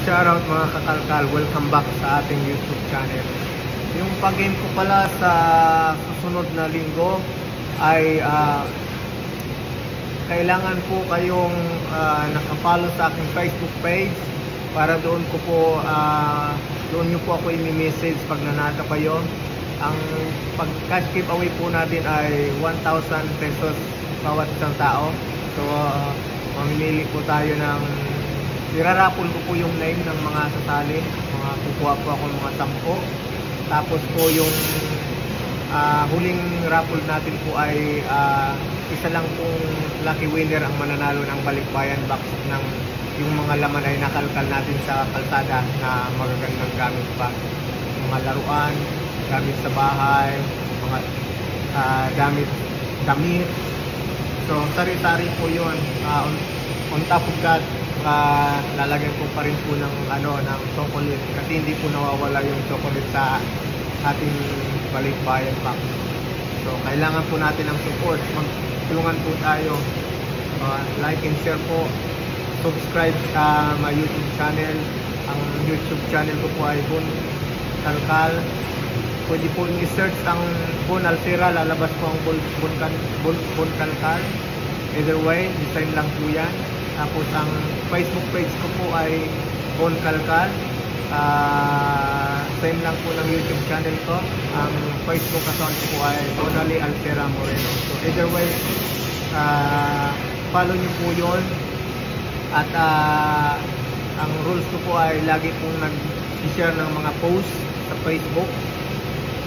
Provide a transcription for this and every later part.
shoutout mga kakalkal, welcome back sa ating YouTube channel. Yung pag-game ko pala sa susunod na linggo ay kailangan po kayong nakafollow sa aking Facebook page para doon ko po doon nyo po ako i-message pag nanalo kayo. Ang pag-cash giveaway po natin ay 1,000 pesos bawat isang tao. So mamimili po tayo ng irarapol ko po yung name ng mga sasali. Kukuha po ako mga 10. Tapos po yung huling raffle natin po ay isa lang pong lucky winner ang mananalo ng balikbayan box ng yung mga laman ay nakalkal natin sa kalsada na magagandang gamit pa. Mga laruan, gamit sa bahay, mga damit. So sari-sari po yun. On top of that, lalagyan ko pa rin po ng ng chocolate kasi hindi po nawawala yung chocolate sa ating balikbayan box. So kailangan po natin ng support. Magtulungan po tayo. Like and share po. Subscribe sa my YouTube channel. Ang YouTube channel ko po ay Bon Kalkal. Pwede po i-search ang Bon Alcira, lalabas po ang Bon Kalkal. Either way, design lang po yan. Tapos ang Facebook page ko po ay Bon Kalkal. Same lang po ng YouTube channel ko. Ang Facebook account ko po ay Bonali Alcira Moreno. So either way, follow nyo po yun. At ang rules ko po ay lagi pong nag-share ng mga posts sa Facebook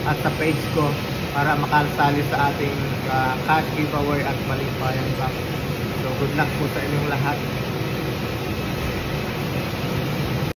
at sa page ko para makasali sa ating cash giveaway at balikbayan box. So good luck po sa inyong lahat.